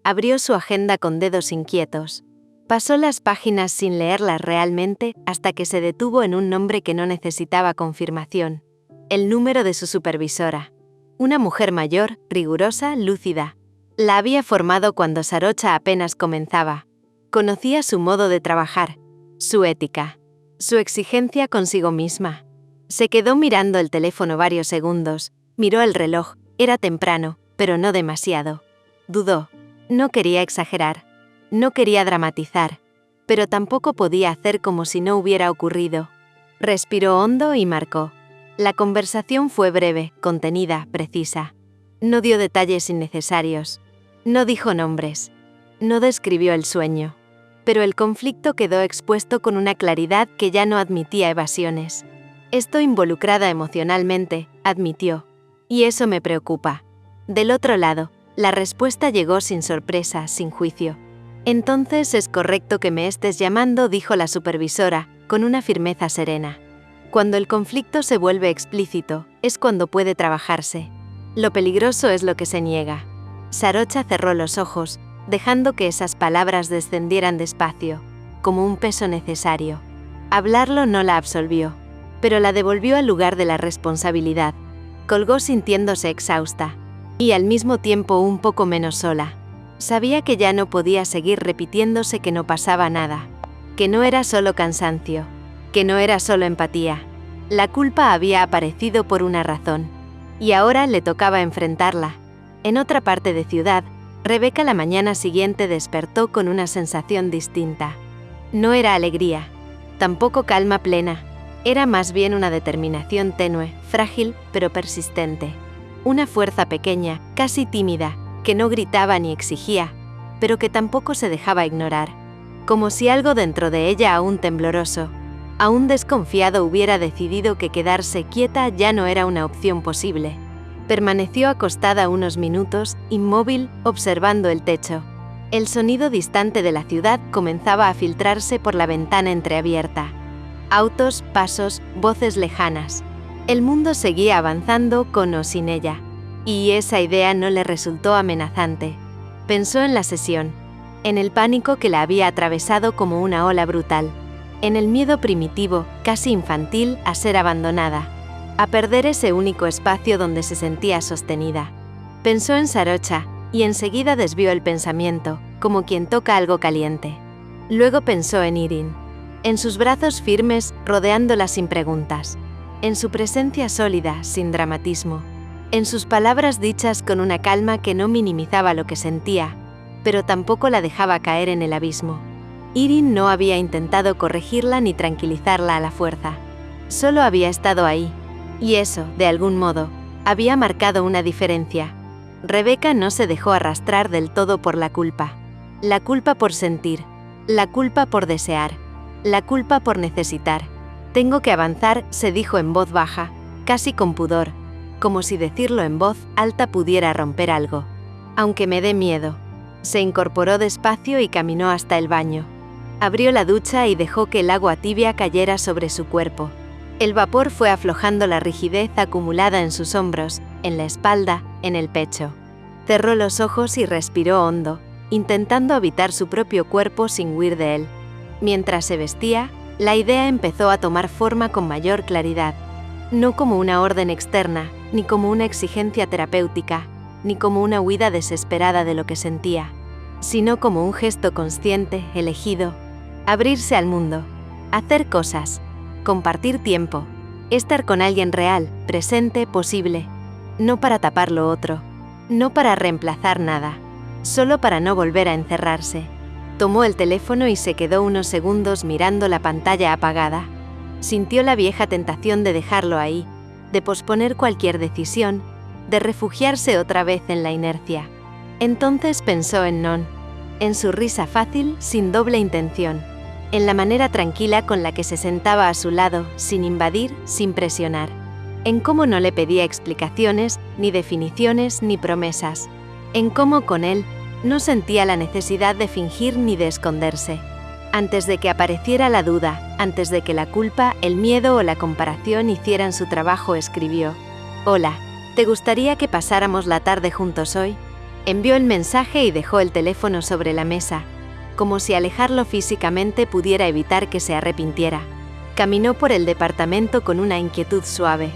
Abrió su agenda con dedos inquietos. Pasó las páginas sin leerlas realmente hasta que se detuvo en un nombre que no necesitaba confirmación. El número de su supervisora. Una mujer mayor, rigurosa, lúcida. La había formado cuando Sarocha apenas comenzaba. Conocía su modo de trabajar, su ética, su exigencia consigo misma. Se quedó mirando el teléfono varios segundos, miró el reloj, era temprano, pero no demasiado. Dudó. No quería exagerar. No quería dramatizar, pero tampoco podía hacer como si no hubiera ocurrido. Respiró hondo y marcó. La conversación fue breve, contenida, precisa. No dio detalles innecesarios. No dijo nombres. No describió el sueño. Pero el conflicto quedó expuesto con una claridad que ya no admitía evasiones. Estoy involucrada emocionalmente, admitió. Y eso me preocupa. Del otro lado, la respuesta llegó sin sorpresa, sin juicio. Entonces es correcto que me estés llamando, dijo la supervisora, con una firmeza serena. Cuando el conflicto se vuelve explícito, es cuando puede trabajarse. Lo peligroso es lo que se niega. Sarocha cerró los ojos, dejando que esas palabras descendieran despacio, como un peso necesario. Hablarlo no la absolvió, pero la devolvió al lugar de la responsabilidad. Colgó sintiéndose exhausta, y al mismo tiempo un poco menos sola. Sabía que ya no podía seguir repitiéndose que no pasaba nada, que no era solo cansancio, que no era solo empatía. La culpa había aparecido por una razón, y ahora le tocaba enfrentarla. En otra parte de ciudad, Rebeca la mañana siguiente despertó con una sensación distinta. No era alegría, tampoco calma plena, era más bien una determinación tenue, frágil pero persistente. Una fuerza pequeña, casi tímida, que no gritaba ni exigía, pero que tampoco se dejaba ignorar. Como si algo dentro de ella aún tembloroso, aún desconfiado hubiera decidido que quedarse quieta ya no era una opción posible. Permaneció acostada unos minutos, inmóvil, observando el techo. El sonido distante de la ciudad comenzaba a filtrarse por la ventana entreabierta. Autos, pasos, voces lejanas. El mundo seguía avanzando con o sin ella. Y esa idea no le resultó amenazante. Pensó en la sesión, en el pánico que la había atravesado como una ola brutal, en el miedo primitivo, casi infantil, a ser abandonada, a perder ese único espacio donde se sentía sostenida. Pensó en Sarocha, y enseguida desvió el pensamiento, como quien toca algo caliente. Luego pensó en Irene, en sus brazos firmes, rodeándola sin preguntas, en su presencia sólida, sin dramatismo, en sus palabras dichas con una calma que no minimizaba lo que sentía, pero tampoco la dejaba caer en el abismo. Irene no había intentado corregirla ni tranquilizarla a la fuerza. Solo había estado ahí. Y eso, de algún modo, había marcado una diferencia. Rebecca no se dejó arrastrar del todo por la culpa. La culpa por sentir. La culpa por desear. La culpa por necesitar. Tengo que avanzar, se dijo en voz baja, casi con pudor, como si decirlo en voz alta pudiera romper algo. Aunque me dé miedo. Se incorporó despacio y caminó hasta el baño. Abrió la ducha y dejó que el agua tibia cayera sobre su cuerpo. El vapor fue aflojando la rigidez acumulada en sus hombros, en la espalda, en el pecho. Cerró los ojos y respiró hondo, intentando habitar su propio cuerpo sin huir de él. Mientras se vestía, la idea empezó a tomar forma con mayor claridad. No como una orden externa, ni como una exigencia terapéutica, ni como una huida desesperada de lo que sentía, sino como un gesto consciente, elegido. Abrirse al mundo, hacer cosas, compartir tiempo, estar con alguien real, presente, posible, no para tapar lo otro, no para reemplazar nada, solo para no volver a encerrarse. Tomó el teléfono y se quedó unos segundos mirando la pantalla apagada. Sintió la vieja tentación de dejarlo ahí, de posponer cualquier decisión, de refugiarse otra vez en la inercia. Entonces pensó en Non, en su risa fácil, sin doble intención, en la manera tranquila con la que se sentaba a su lado, sin invadir, sin presionar, en cómo no le pedía explicaciones, ni definiciones, ni promesas, en cómo con él no sentía la necesidad de fingir ni de esconderse. Antes de que apareciera la duda, antes de que la culpa, el miedo o la comparación hicieran su trabajo, escribió: «Hola, ¿te gustaría que pasáramos la tarde juntos hoy?». Envió el mensaje y dejó el teléfono sobre la mesa, como si alejarlo físicamente pudiera evitar que se arrepintiera. Caminó por el departamento con una inquietud suave,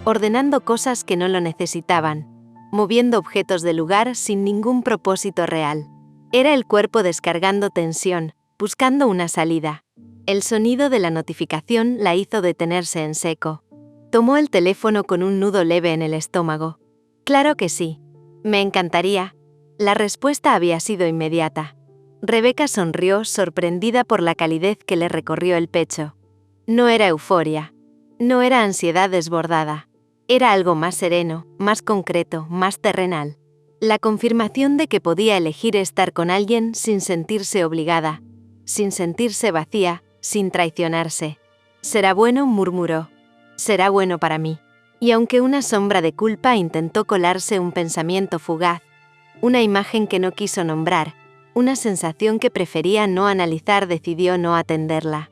ordenando cosas que no lo necesitaban, moviendo objetos del lugar sin ningún propósito real. Era el cuerpo descargando tensión, buscando una salida. El sonido de la notificación la hizo detenerse en seco. Tomó el teléfono con un nudo leve en el estómago. «Claro que sí. Me encantaría». La respuesta había sido inmediata. Rebecca sonrió, sorprendida por la calidez que le recorrió el pecho. No era euforia. No era ansiedad desbordada. Era algo más sereno, más concreto, más terrenal. La confirmación de que podía elegir estar con alguien sin sentirse obligada, sin sentirse vacía, sin traicionarse. «Será bueno», murmuró. «Será bueno para mí». Y aunque una sombra de culpa intentó colarse, un pensamiento fugaz, una imagen que no quiso nombrar, una sensación que prefería no analizar, decidió no atenderla.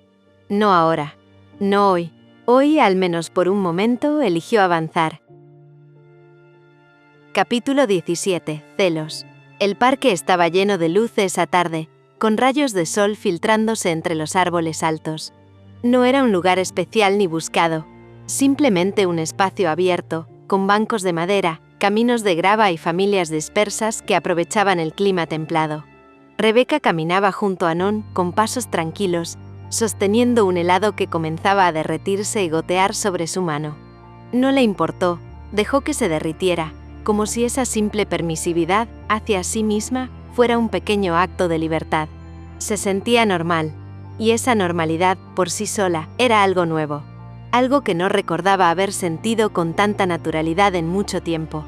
No ahora. No hoy. Hoy, al menos por un momento, eligió avanzar. Capítulo 17. Celos. El parque estaba lleno de luz esa tarde, con rayos de sol filtrándose entre los árboles altos. No era un lugar especial ni buscado, simplemente un espacio abierto, con bancos de madera, caminos de grava y familias dispersas que aprovechaban el clima templado. Rebecca caminaba junto a Non con pasos tranquilos, sosteniendo un helado que comenzaba a derretirse y gotear sobre su mano. No le importó, dejó que se derritiera, como si esa simple permisividad hacia sí misma fuera un pequeño acto de libertad. Se sentía normal, y esa normalidad, por sí sola, era algo nuevo, algo que no recordaba haber sentido con tanta naturalidad en mucho tiempo.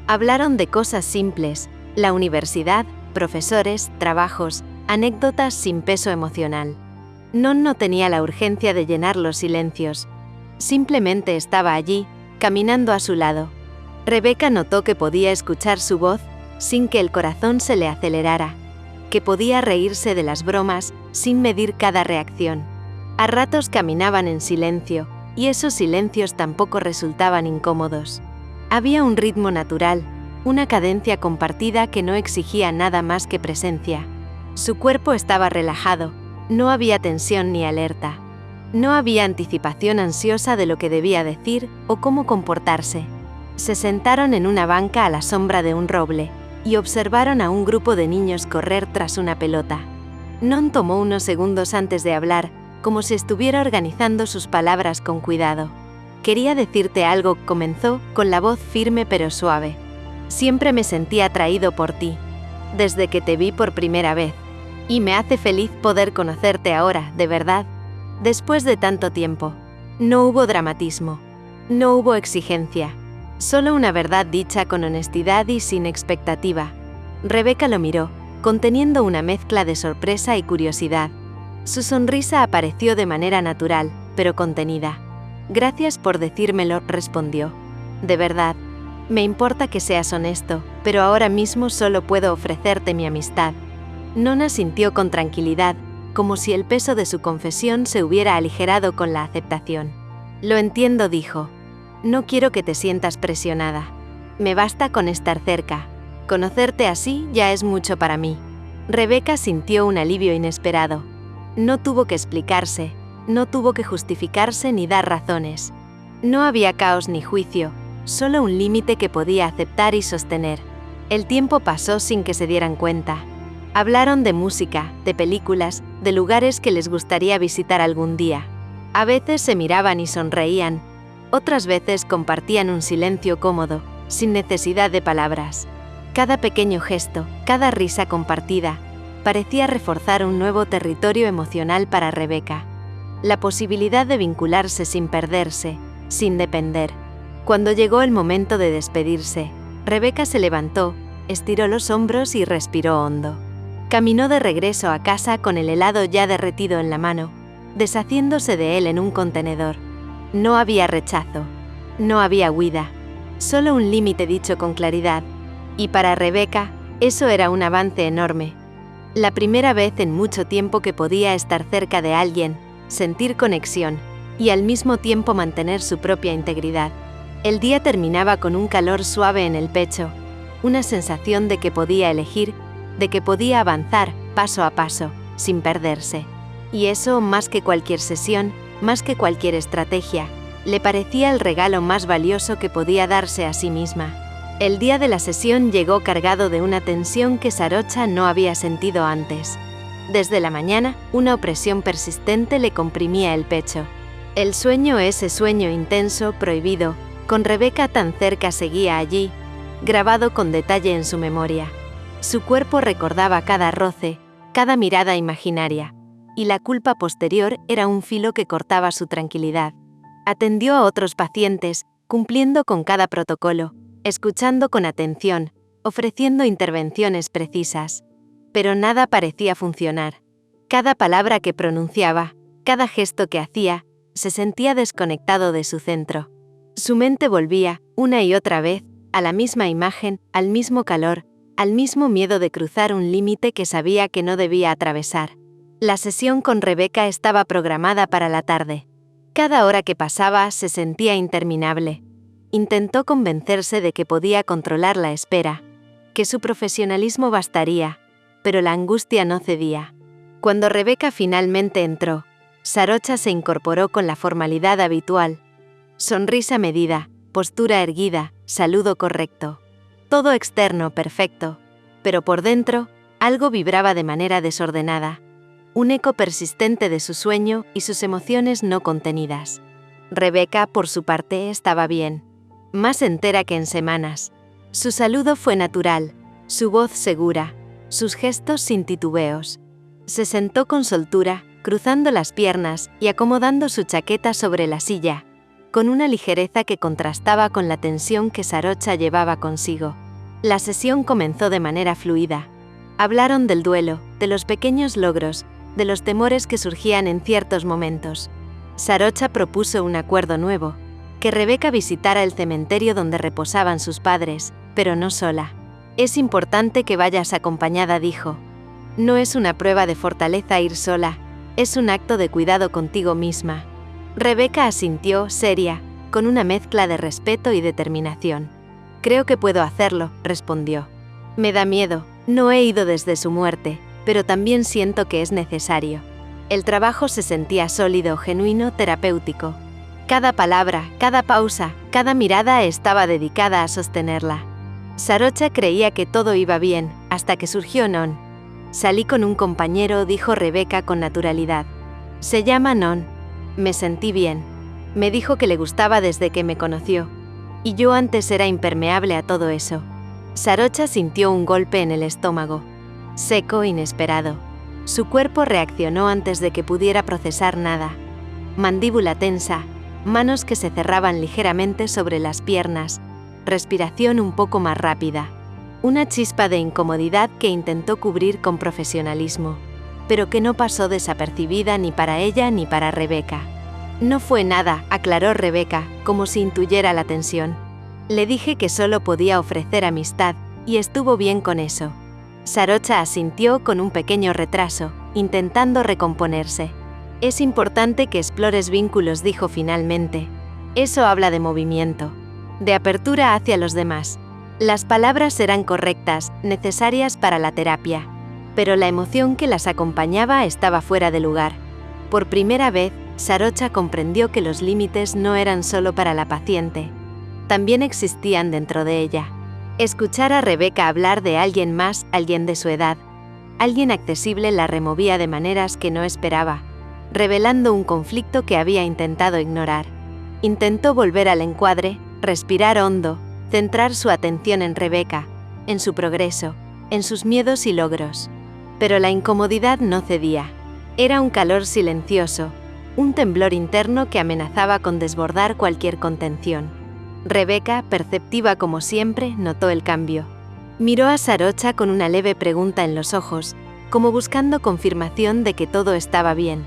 Hablaron de cosas simples, la universidad, profesores, trabajos, anécdotas sin peso emocional. Non no tenía la urgencia de llenar los silencios. Simplemente estaba allí, caminando a su lado. Rebecca notó que podía escuchar su voz sin que el corazón se le acelerara, que podía reírse de las bromas sin medir cada reacción. A ratos caminaban en silencio, y esos silencios tampoco resultaban incómodos. Había un ritmo natural, una cadencia compartida que no exigía nada más que presencia. Su cuerpo estaba relajado, no había tensión ni alerta. No había anticipación ansiosa de lo que debía decir o cómo comportarse. Se sentaron en una banca a la sombra de un roble, y observaron a un grupo de niños correr tras una pelota. Non tomó unos segundos antes de hablar, como si estuviera organizando sus palabras con cuidado. «Quería decirte algo», comenzó, con la voz firme pero suave. «Siempre me sentí atraído por ti, desde que te vi por primera vez. Y me hace feliz poder conocerte ahora, de verdad. Después de tanto tiempo». No hubo dramatismo. No hubo exigencia. Solo una verdad dicha con honestidad y sin expectativa. Rebeca lo miró, conteniendo una mezcla de sorpresa y curiosidad. Su sonrisa apareció de manera natural, pero contenida. «Gracias por decírmelo», respondió. «De verdad. Me importa que seas honesto, pero ahora mismo solo puedo ofrecerte mi amistad». Nona sintió con tranquilidad, como si el peso de su confesión se hubiera aligerado con la aceptación. «Lo entiendo», dijo. «No quiero que te sientas presionada. Me basta con estar cerca. Conocerte así ya es mucho para mí». Rebeca sintió un alivio inesperado. No tuvo que explicarse, no tuvo que justificarse ni dar razones. No había caos ni juicio, solo un límite que podía aceptar y sostener. El tiempo pasó sin que se dieran cuenta. Hablaron de música, de películas, de lugares que les gustaría visitar algún día. A veces se miraban y sonreían, otras veces compartían un silencio cómodo, sin necesidad de palabras. Cada pequeño gesto, cada risa compartida, parecía reforzar un nuevo territorio emocional para Rebeca. La posibilidad de vincularse sin perderse, sin depender. Cuando llegó el momento de despedirse, Rebeca se levantó, estiró los hombros y respiró hondo. Caminó de regreso a casa con el helado ya derretido en la mano, deshaciéndose de él en un contenedor. No había rechazo, no había huida, solo un límite dicho con claridad. Y para Rebeca, eso era un avance enorme. La primera vez en mucho tiempo que podía estar cerca de alguien, sentir conexión, y al mismo tiempo mantener su propia integridad. El día terminaba con un calor suave en el pecho, una sensación de que podía elegir, de que podía avanzar paso a paso, sin perderse. Y eso, más que cualquier sesión, más que cualquier estrategia, le parecía el regalo más valioso que podía darse a sí misma. El día de la sesión llegó cargado de una tensión que Sarocha no había sentido antes. Desde la mañana, una opresión persistente le comprimía el pecho. El sueño, ese sueño intenso, prohibido, con Rebeca tan cerca, seguía allí, grabado con detalle en su memoria. Su cuerpo recordaba cada roce, cada mirada imaginaria, y la culpa posterior era un filo que cortaba su tranquilidad. Atendió a otros pacientes, cumpliendo con cada protocolo, escuchando con atención, ofreciendo intervenciones precisas. Pero nada parecía funcionar. Cada palabra que pronunciaba, cada gesto que hacía, se sentía desconectado de su centro. Su mente volvía, una y otra vez, a la misma imagen, al mismo calor, al mismo miedo de cruzar un límite que sabía que no debía atravesar. La sesión con Rebeca estaba programada para la tarde. Cada hora que pasaba se sentía interminable. Intentó convencerse de que podía controlar la espera, que su profesionalismo bastaría, pero la angustia no cedía. Cuando Rebeca finalmente entró, Sarocha se incorporó con la formalidad habitual. Sonrisa medida, postura erguida, saludo correcto. Todo externo perfecto, pero por dentro, algo vibraba de manera desordenada. Un eco persistente de su sueño y sus emociones no contenidas. Rebeca, por su parte, estaba bien. Más entera que en semanas. Su saludo fue natural, su voz segura, sus gestos sin titubeos. Se sentó con soltura, cruzando las piernas y acomodando su chaqueta sobre la silla, con una ligereza que contrastaba con la tensión que Sarocha llevaba consigo. La sesión comenzó de manera fluida. Hablaron del duelo, de los pequeños logros, de los temores que surgían en ciertos momentos. Sarocha propuso un acuerdo nuevo, que Rebeca visitara el cementerio donde reposaban sus padres, pero no sola. «Es importante que vayas acompañada», dijo. «No es una prueba de fortaleza ir sola, es un acto de cuidado contigo misma». Rebeca asintió, seria, con una mezcla de respeto y determinación. «Creo que puedo hacerlo», respondió. «Me da miedo, no he ido desde su muerte, pero también siento que es necesario». El trabajo se sentía sólido, genuino, terapéutico. Cada palabra, cada pausa, cada mirada estaba dedicada a sostenerla. Sarocha creía que todo iba bien, hasta que surgió Non. Salí con un compañero, dijo Rebeca con naturalidad. Se llama Non. Me sentí bien. Me dijo que le gustaba desde que me conoció. Y yo antes era impermeable a todo eso. Sarocha sintió un golpe en el estómago. Seco, inesperado. Su cuerpo reaccionó antes de que pudiera procesar nada. Mandíbula tensa, manos que se cerraban ligeramente sobre las piernas, respiración un poco más rápida. Una chispa de incomodidad que intentó cubrir con profesionalismo, pero que no pasó desapercibida ni para ella ni para Rebeca. No fue nada, aclaró Rebeca, como si intuyera la tensión. Le dije que solo podía ofrecer amistad, y estuvo bien con eso. Sarocha asintió con un pequeño retraso, intentando recomponerse. Es importante que explores vínculos, dijo finalmente. Eso habla de movimiento, de apertura hacia los demás. Las palabras eran correctas, necesarias para la terapia, pero la emoción que las acompañaba estaba fuera de lugar. Por primera vez, Sarocha comprendió que los límites no eran solo para la paciente. También existían dentro de ella. Escuchar a Rebeca hablar de alguien más, alguien de su edad, alguien accesible, la removía de maneras que no esperaba, revelando un conflicto que había intentado ignorar. Intentó volver al encuadre, respirar hondo, centrar su atención en Rebeca, en su progreso, en sus miedos y logros. Pero la incomodidad no cedía. Era un calor silencioso, un temblor interno que amenazaba con desbordar cualquier contención. Rebeca, perceptiva como siempre, notó el cambio. Miró a Sarocha con una leve pregunta en los ojos, como buscando confirmación de que todo estaba bien.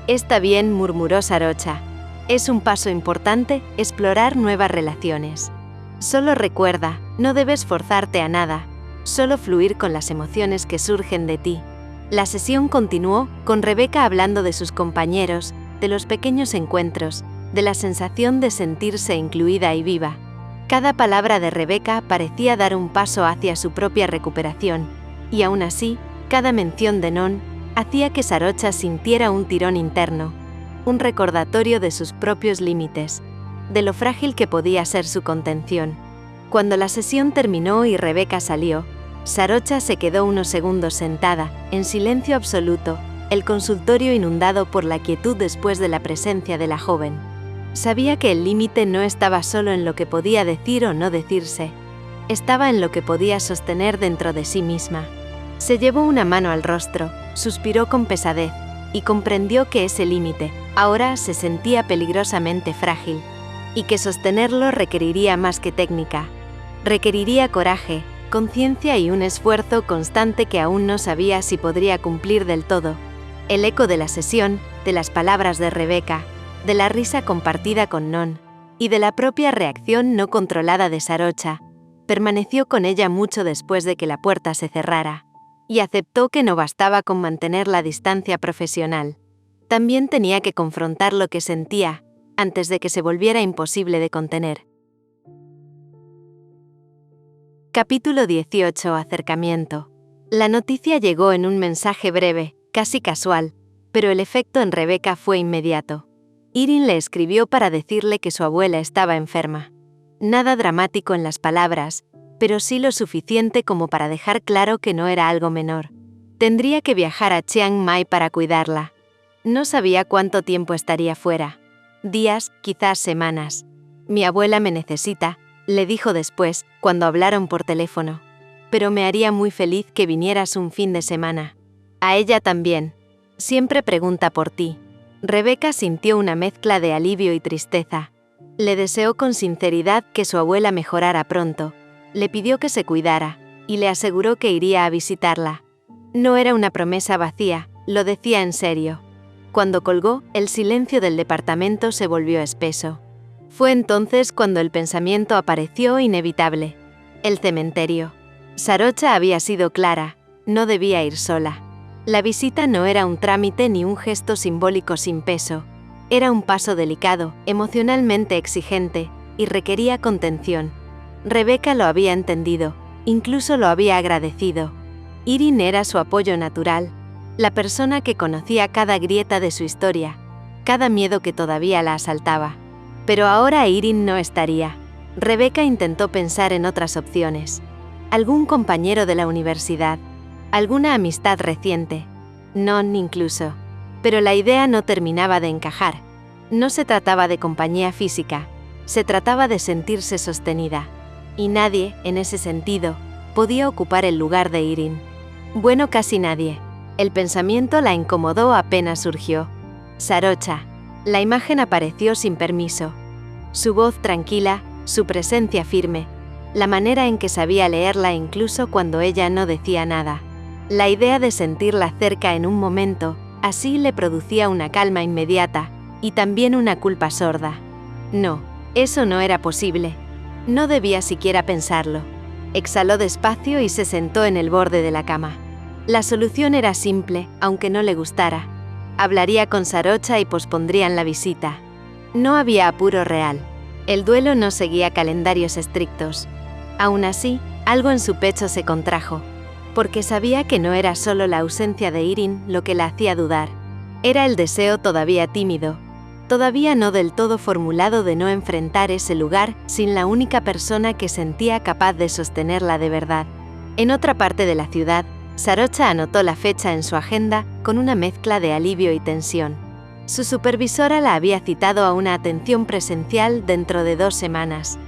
Está bien, murmuró Sarocha. Es un paso importante, explorar nuevas relaciones. Solo recuerda, no debes forzarte a nada, solo fluir con las emociones que surgen de ti. La sesión continuó, con Rebeca hablando de sus compañeros, de los pequeños encuentros, de la sensación de sentirse incluida y viva. Cada palabra de Rebeca parecía dar un paso hacia su propia recuperación, y aún así, cada mención de Non hacía que Sarocha sintiera un tirón interno, un recordatorio de sus propios límites, de lo frágil que podía ser su contención. Cuando la sesión terminó y Rebeca salió, Sarocha se quedó unos segundos sentada, en silencio absoluto, el consultorio inundado por la quietud después de la presencia de la joven. Sabía que el límite no estaba solo en lo que podía decir o no decirse, estaba en lo que podía sostener dentro de sí misma. Se llevó una mano al rostro, suspiró con pesadez, y comprendió que ese límite, ahora se sentía peligrosamente frágil, y que sostenerlo requeriría más que técnica. Requeriría coraje, conciencia y un esfuerzo constante que aún no sabía si podría cumplir del todo. El eco de la sesión, de las palabras de Rebeca, de la risa compartida con Non, y de la propia reacción no controlada de Sarocha, permaneció con ella mucho después de que la puerta se cerrara, y aceptó que no bastaba con mantener la distancia profesional. También tenía que confrontar lo que sentía, antes de que se volviera imposible de contener. Capítulo 18. Acercamiento. La noticia llegó en un mensaje breve, casi casual, pero el efecto en Rebeca fue inmediato. Irin le escribió para decirle que su abuela estaba enferma. Nada dramático en las palabras, pero sí lo suficiente como para dejar claro que no era algo menor. Tendría que viajar a Chiang Mai para cuidarla. No sabía cuánto tiempo estaría fuera. Días, quizás semanas. Mi abuela me necesita, le dijo después, cuando hablaron por teléfono. Pero me haría muy feliz que vinieras un fin de semana. A ella también. Siempre pregunta por ti. Rebeca sintió una mezcla de alivio y tristeza. Le deseó con sinceridad que su abuela mejorara pronto. Le pidió que se cuidara, y le aseguró que iría a visitarla. No era una promesa vacía, lo decía en serio. Cuando colgó, el silencio del departamento se volvió espeso. Fue entonces cuando el pensamiento apareció inevitable. El cementerio. Sarocha había sido clara, no debía ir sola. La visita no era un trámite ni un gesto simbólico sin peso. Era un paso delicado, emocionalmente exigente, y requería contención. Rebeca lo había entendido, incluso lo había agradecido. Irin era su apoyo natural, la persona que conocía cada grieta de su historia, cada miedo que todavía la asaltaba. Pero ahora Irin no estaría. Rebeca intentó pensar en otras opciones. algún compañero de la universidad, alguna amistad reciente, non incluso. Pero la idea no terminaba de encajar. No se trataba de compañía física, se trataba de sentirse sostenida. Y nadie, en ese sentido, podía ocupar el lugar de Irene. Bueno, casi nadie. El pensamiento la incomodó apenas surgió. Sarocha. La imagen apareció sin permiso. Su voz tranquila, su presencia firme, la manera en que sabía leerla incluso cuando ella no decía nada. La idea de sentirla cerca en un momento, así le producía una calma inmediata, y también una culpa sorda. No, eso no era posible. No debía siquiera pensarlo. Exhaló despacio y se sentó en el borde de la cama. La solución era simple, aunque no le gustara. Hablaría con Sarocha y pospondrían la visita. No había apuro real. El duelo no seguía calendarios estrictos. Aún así, algo en su pecho se contrajo, porque sabía que no era solo la ausencia de Irene lo que la hacía dudar. Era el deseo todavía tímido, todavía no del todo formulado de no enfrentar ese lugar sin la única persona que sentía capaz de sostenerla de verdad. En otra parte de la ciudad, Sarocha anotó la fecha en su agenda con una mezcla de alivio y tensión. Su supervisora la había citado a una atención presencial dentro de 2 semanas.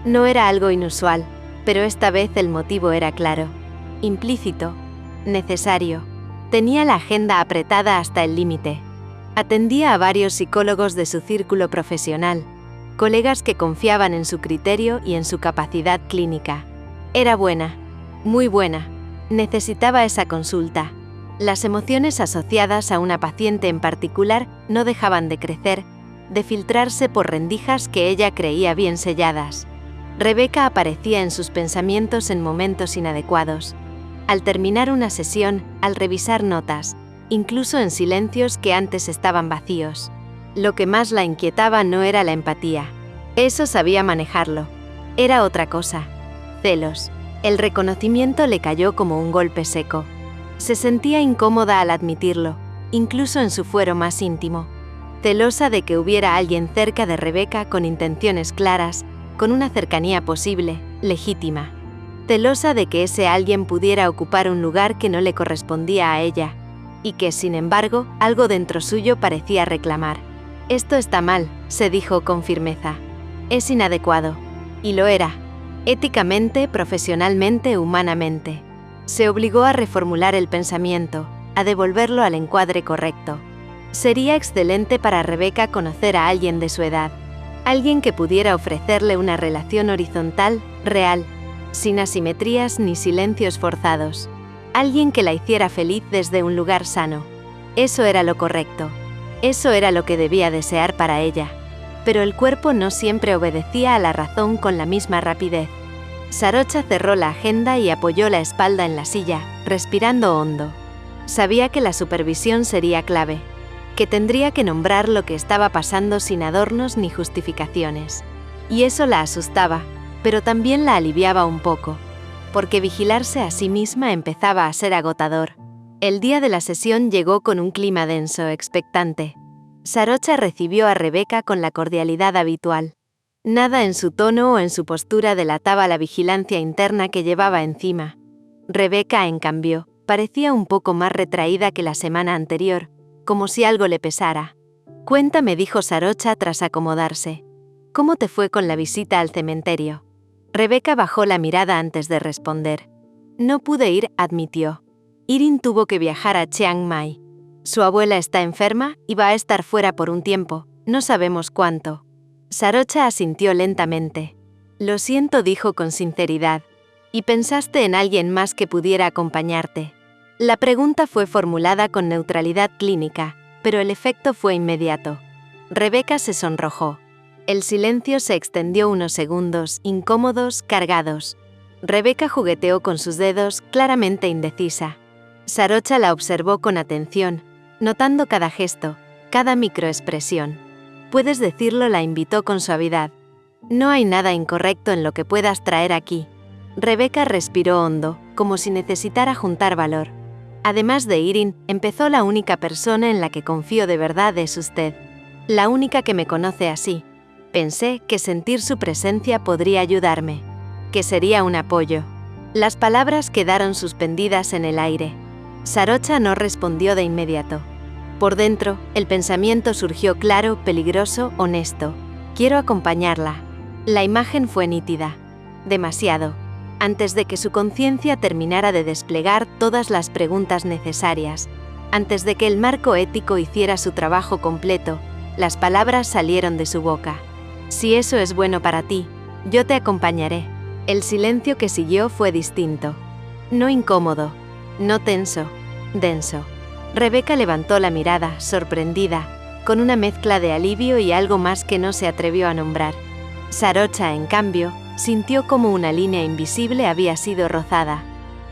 No era algo inusual, pero esta vez el motivo era claro, implícito, necesario. Tenía la agenda apretada hasta el límite. Atendía a varios psicólogos de su círculo profesional, colegas que confiaban en su criterio y en su capacidad clínica. Era buena, muy buena. Necesitaba esa consulta. Las emociones asociadas a una paciente en particular no dejaban de crecer, de filtrarse por rendijas que ella creía bien selladas. Rebeca aparecía en sus pensamientos en momentos inadecuados. Al terminar una sesión, al revisar notas, incluso en silencios que antes estaban vacíos. Lo que más la inquietaba no era la empatía. Eso sabía manejarlo. Era otra cosa. Celos. El reconocimiento le cayó como un golpe seco. Se sentía incómoda al admitirlo, incluso en su fuero más íntimo. Celosa de que hubiera alguien cerca de Rebeca con intenciones claras, con una cercanía posible, legítima. Celosa de que ese alguien pudiera ocupar un lugar que no le correspondía a ella, y que, sin embargo, algo dentro suyo parecía reclamar. Esto está mal, se dijo con firmeza. Es inadecuado. Y lo era. Éticamente, profesionalmente, humanamente. Se obligó a reformular el pensamiento, a devolverlo al encuadre correcto. Sería excelente para Rebeca conocer a alguien de su edad. Alguien que pudiera ofrecerle una relación horizontal, real, sin asimetrías ni silencios forzados. Alguien que la hiciera feliz desde un lugar sano. Eso era lo correcto. Eso era lo que debía desear para ella. Pero el cuerpo no siempre obedecía a la razón con la misma rapidez. Sarocha cerró la agenda y apoyó la espalda en la silla, respirando hondo. Sabía que la supervisión sería clave, que tendría que nombrar lo que estaba pasando sin adornos ni justificaciones. Y eso la asustaba, pero también la aliviaba un poco, porque vigilarse a sí misma empezaba a ser agotador. El día de la sesión llegó con un clima denso, expectante. Sarocha recibió a Rebeca con la cordialidad habitual. Nada en su tono o en su postura delataba la vigilancia interna que llevaba encima. Rebeca, en cambio, parecía un poco más retraída que la semana anterior, como si algo le pesara. «Cuéntame», dijo Sarocha tras acomodarse. «¿Cómo te fue con la visita al cementerio?» Rebeca bajó la mirada antes de responder. «No pude ir», admitió. «Irene tuvo que viajar a Chiang Mai. Su abuela está enferma y va a estar fuera por un tiempo, no sabemos cuánto». Sarocha asintió lentamente. «Lo siento», dijo con sinceridad. «¿Y pensaste en alguien más que pudiera acompañarte?» La pregunta fue formulada con neutralidad clínica, pero el efecto fue inmediato. Rebeca se sonrojó. El silencio se extendió unos segundos, incómodos, cargados. Rebeca jugueteó con sus dedos, claramente indecisa. Sarocha la observó con atención, notando cada gesto, cada microexpresión. «Puedes decirlo», la invitó con suavidad. «No hay nada incorrecto en lo que puedas traer aquí». Rebeca respiró hondo, como si necesitara juntar valor. «Además de Irene, empezó la única persona en la que confío de verdad es usted. La única que me conoce así. Pensé que sentir su presencia podría ayudarme, que sería un apoyo». Las palabras quedaron suspendidas en el aire. Sarocha no respondió de inmediato. Por dentro, el pensamiento surgió claro, peligroso, honesto. Quiero acompañarla. La imagen fue nítida. Demasiado. Antes de que su conciencia terminara de desplegar todas las preguntas necesarias, antes de que el marco ético hiciera su trabajo completo, las palabras salieron de su boca. Si eso es bueno para ti, yo te acompañaré. El silencio que siguió fue distinto. No incómodo, no tenso, denso. Rebeca levantó la mirada, sorprendida, con una mezcla de alivio y algo más que no se atrevió a nombrar. Sarocha, en cambio, sintió como una línea invisible había sido rozada.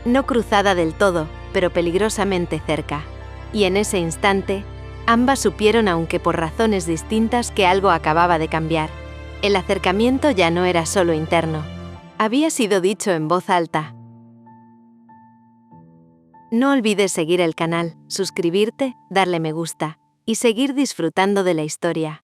No cruzada del todo, pero peligrosamente cerca. Y en ese instante, ambas supieron, aunque por razones distintas, que algo acababa de cambiar. El acercamiento ya no era solo interno. Había sido dicho en voz alta. No olvides seguir el canal, suscribirte, darle me gusta y seguir disfrutando de la historia.